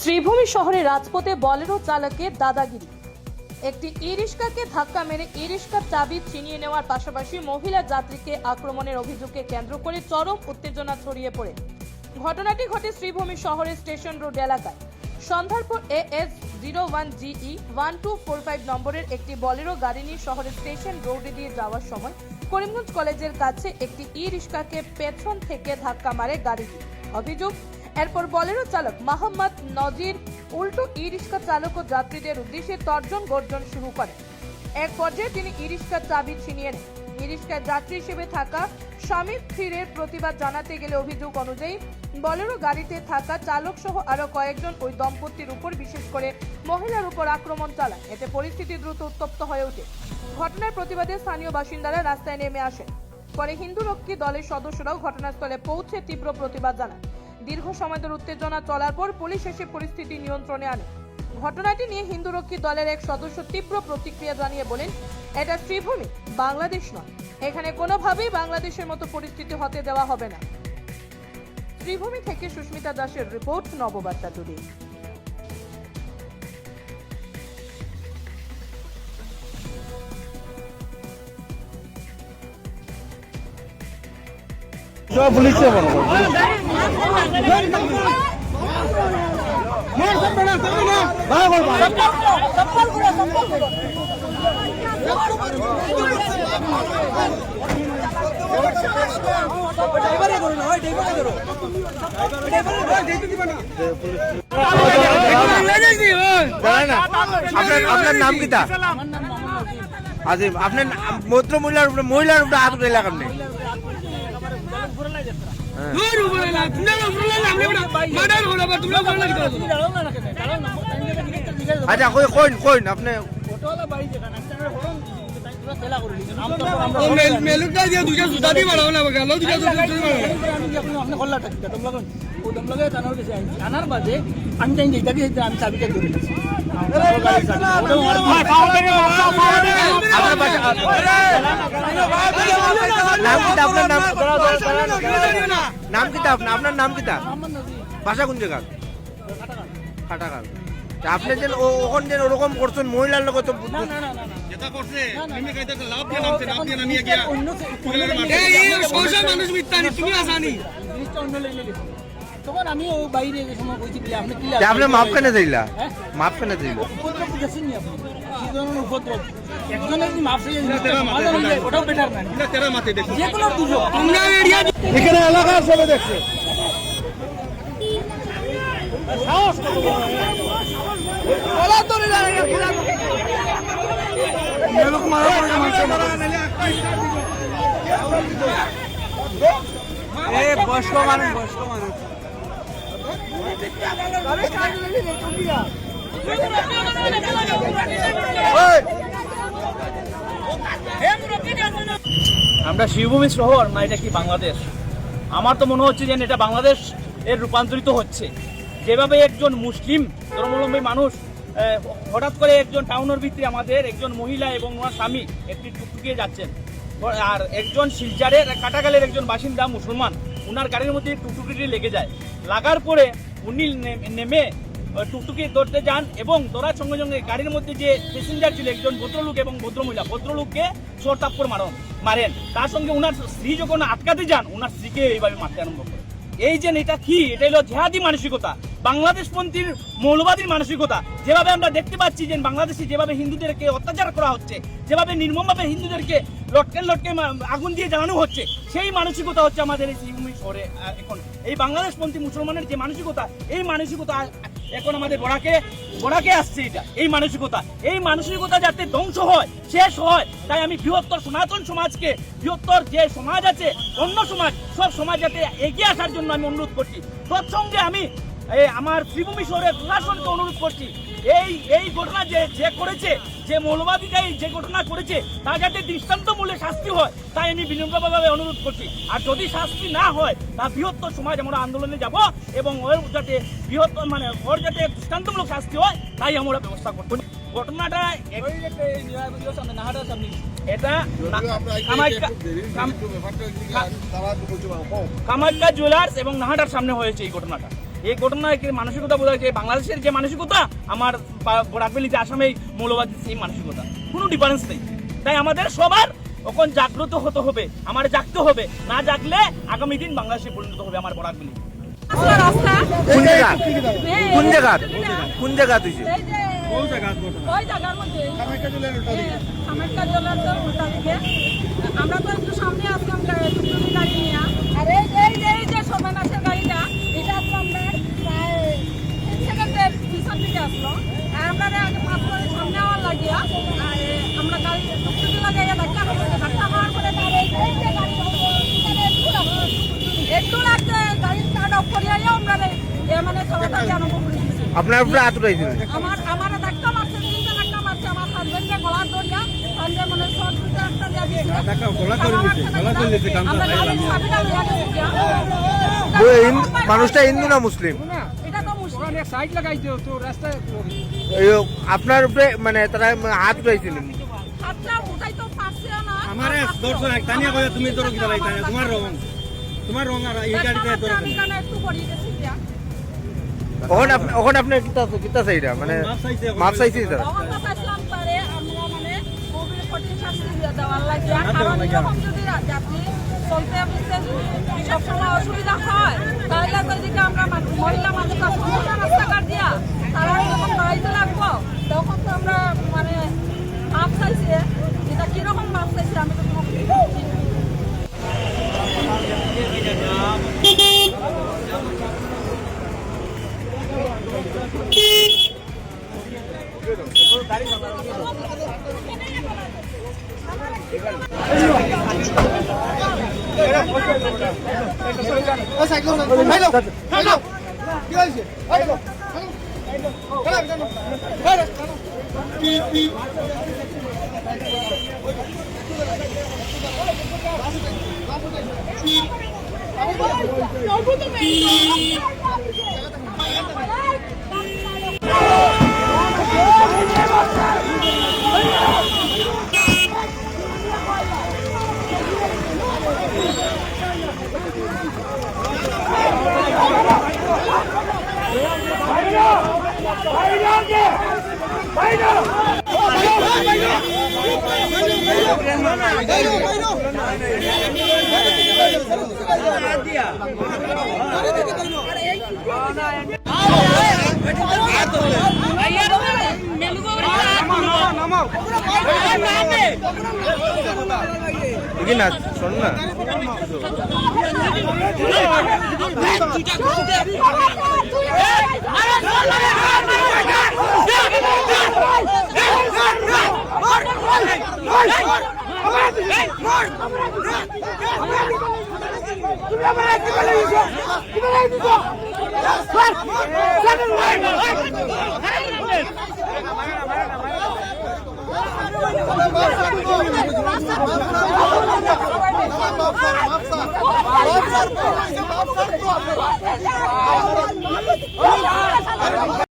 শ্রীভূমি শহরে রাজপথে বলেরো চালকের দাদাগিরি। একটি ই-রিক্সাকে ধাক্কা মেরে ই-রিক্সার চাবি ছিনিয়ে নেওয়ার পাশাপাশি মহিলা যাত্রীকে আক্রমণের অভিযোগকে কেন্দ্র করে চরম উত্তেজনা ছড়িয়ে পড়ে। ঘটনাটি ঘটে শ্রীভূমি শহরের স্টেশন রোড এলাকায়। সন্ধ্যার পর AS01GE 1245 নম্বরের একটি বলেরো গাড়ি নিয়ে শহরের স্টেশন রোডে দিয়ে যাওয়ার সময় করিমগঞ্জ কলেজের কাছে একটি ই-রিক্সাকে পেছন থেকে ধাক্কা মারে গাড়িটি। অভিযোগ, এরপর বলেরো চালক মোহাম্মদ নজির উল্টো ই-রিক্সা চালক ও যাত্রীদের উদ্দেশ্যে তর্জন গর্জন শুরু করেন। এক পর্যায়ে তিনি ই-রিক্সার চাবি ছিনিয়ে নেন। ই-রিক্সার যাত্রী হিসেবে থাকা স্বামী স্ত্রীর প্রতিবাদ জানাতে গেলে অভিযোগ অনুযায়ী বলেরো গাড়িতে থাকা চালক সহ আরো কয়েকজন ওই দম্পতির উপর, বিশেষ করে মহিলার উপর আক্রমণ চালায়। এতে পরিস্থিতি দ্রুত উত্তপ্ত হয়ে ওঠে। ঘটনার প্রতিবাদে স্থানীয় বাসিন্দারা রাস্তায় নেমে আসেন। পরে হিন্দু রক্ষী দলের সদস্যরাও ঘটনাস্থলে পৌঁছে তীব্র প্রতিবাদ জানান। দীর্ঘ সময় ধরে উত্তেজনা চলার পর পুলিশ এসে পরিস্থিতি নিয়ন্ত্রণে আনে। ঘটনাটি নিয়ে হিন্দু রক্ষী দলের এক সদস্য তীব্র প্রতিক্রিয়া জানিয়ে বলেন, এটা শ্রীভূমি, বাংলাদেশ নয়। এখানে কোনোভাবেই বাংলাদেশের মতো পরিস্থিতি হতে দেওয়া হবে না। শ্রীভূমি থেকে সুস্মিতা দাসের রিপোর্ট, নববার্তা টুডে। পুলিশে বলো আপনার নাম কিতা? আজিম, আপনার মৈত্র মহিলার উপরে হাত উঠে লাগান নেই। আচ্ছা কইন আপনি জানার বাদে আমি জানি আমি চাবিটা ধরে নাম কিতা? আপনার নাম কিতা? বাসা কোন জায়গা? খাটাঘাট। আপনি যেন ওখান যেন ওরকম করছেন মহিলার লোক তো তখন আমি ও বাইরে সময় কইছি আপনি মাপ কেন দিলা? মাপ কেন দিলা? এখানে এলাকার সবাই দেখছে। বয়স্ক মানুষ আমরা শ্রীভূমি শহর না এটা কি বাংলাদেশ? আমার তো মনে হচ্ছে যে এটা বাংলাদেশ এর রূপান্তরিত হচ্ছে। যেভাবে একজন মুসলিম ধর্মাবলম্বী মানুষ হঠাৎ করে একজন টাউনের ভিতরে আমাদের একজন মহিলা এবং ওনার স্বামী একটি টুকটুকিয়ে যাচ্ছেন, আর একজন শিলচরের কাটাখালের একজন বাসিন্দা মুসলমান, ওনার গাড়ির মধ্যে টুকটুকিটি লেগে যায়। লাগার পরে উনি নেমে টুকটুকি ধরতে যান এবং ধরার সঙ্গে সঙ্গে গাড়ির মধ্যে যে প্যাসেঞ্জার ছিল একজন ভদ্রলোক এবং ভদ্রমহিলা, ভদ্রলোককে চোর থাপ্পড় মারেন। তার সঙ্গে ওনার স্ত্রী যখন আটকাতে যান, ওনার স্ত্রীকে এইভাবে মারতে আরম্ভ করে। এই যে এটা কি? এটা হলো জেহাদি মানসিকতা, বাংলাদেশপন্থীর মৌলবাদীর মানসিকতা। যেভাবে আমরা দেখতে পাচ্ছি যে বাংলাদেশে যেভাবে হিন্দুদেরকে অত্যাচার করা হচ্ছে, যেভাবে নির্মমভাবে হিন্দুদেরকে লটকে আগুন দিয়ে জ্বালানো হচ্ছে, সেই মানসিকতা হচ্ছে আমাদের এই শ্রীভূমি শহরে এখন। এই বাংলাদেশপন্থী মুসলমানের যে মানসিকতা, এই মানসিকতা এখন আমাদের বড়াকে আসছে। এটা এই মানসিকতা যাতে ধ্বংস হয়, শেষ হয়, তাই আমি বৃহত্তর সনাতন সমাজকে, বৃহত্তর যে সমাজ আছে, অন্য সমাজ, সব সমাজ যাতে এগিয়ে আসার জন্য আমি অনুরোধ করছি। তৎসঙ্গে আমি আমার শ্রীভূমি শহরের প্রশাসনকে অনুরোধ করছি, এই ঘটনা যে করেছে, যে মৌলবাদীটাই যে ঘটনা করেছে, তার যাতে দৃষ্টান্তমূলক শাস্তি হয় তাই আমি বিনম্রভাবে অনুরোধ করছি। আর যদি শাস্তি না হয় তা বৃহত্তর সমাজ আমরা আন্দোলনে যাব এবং ওর যাতে বৃহত্তর ওর যাতে দৃষ্টান্তমূলক শাস্তি হয় তাই আমরা ব্যবস্থা করব। ঘটনাটা এটা কামাখ্যা জুয়েলার্স এবং নাহাটার সামনে হয়েছে এই ঘটনাটা। এই ঘটনায় মানসিকতা বোঝা যায় বাংলাদেশের যে মানসিকতা আমার বরাকবেলি যে আসামে মৌলবাদী সেই মানসিকতা কোনো ডিফারেন্স নেই। তাই আমাদের সবার এখন জাগ্রত হতে হবে, আমার জাগতে হবে, না জাগলে আগামী দিন বাংলাদেশে পরিণত হবে আমার বরাকবেলি। কোন জায়গা কোন জায়গা কোন জায়গা তুই আমরা তো একটু সামনে আসলাম গাড়ি নিয়ে, আর এই যে সর্বনাশের গাড়িটা এটা আসলো আমরা প্রায় 3 সেকেন্ডের পিছন দিকে আসলো। আর আমরা আগে 5 মিনিট সামনে আওয়ার লাগিয়া আমরা গাড়ি টুকটুকি লাগাইয়া ধাক্কা হওয়ার পরে একটু লাগছে গাড়ি স্টার্ট অফ করিয়া আমরা মানে চলাচল আরম্ভ করে দিচ্ছি। আপনার উপরে হাত উঠাইছিল? আমার ধাক্কা মারছে, 3টা ধাক্কা মারছে আমার হাজবেন্ডকে গলার ধরিয়া সঙ্গে মানে সব দুটো একটা দিয়া দিছে। মানুষটা হিন্দু না মুসলিম? এটা তো মুসলিম। সাইড লাগাই দিও তো রাস্তায় আপনার উপরে মানে তারা হাত উঠাইছিলেন? হাতটা উঠাইতে পারছে না। আমারে দর্শন তানিয়া কইয়া তুমি ধরো কি দালাই তানিয়া তোমার রং আর এই গাড়িতে ধরো আমি কেন একটু পড়িয়ে গেছি দিয়া। ওখানে আপনি কিতা চাইরা মানে মাপ চাইছি তারা? তখন তো চাইছিলাম পারে আমরা মানে খুবই কঠিন শাস্তি দেওয়ার লাগিয়া, কারণ এরকম যদি যাত্রী চলতে বুঝতে সবসময় অসুবিধা হয় তাহলে তো এদিকে আমরা মহিলা মানুষ রাস্তাঘাট দিয়া তারা যখন বাড়িতে লাগবো তখন তো আমরা মানে মাপ চাইছি। এটা কিরকম মাপ চাইছি আমি তো না শোন না তুমি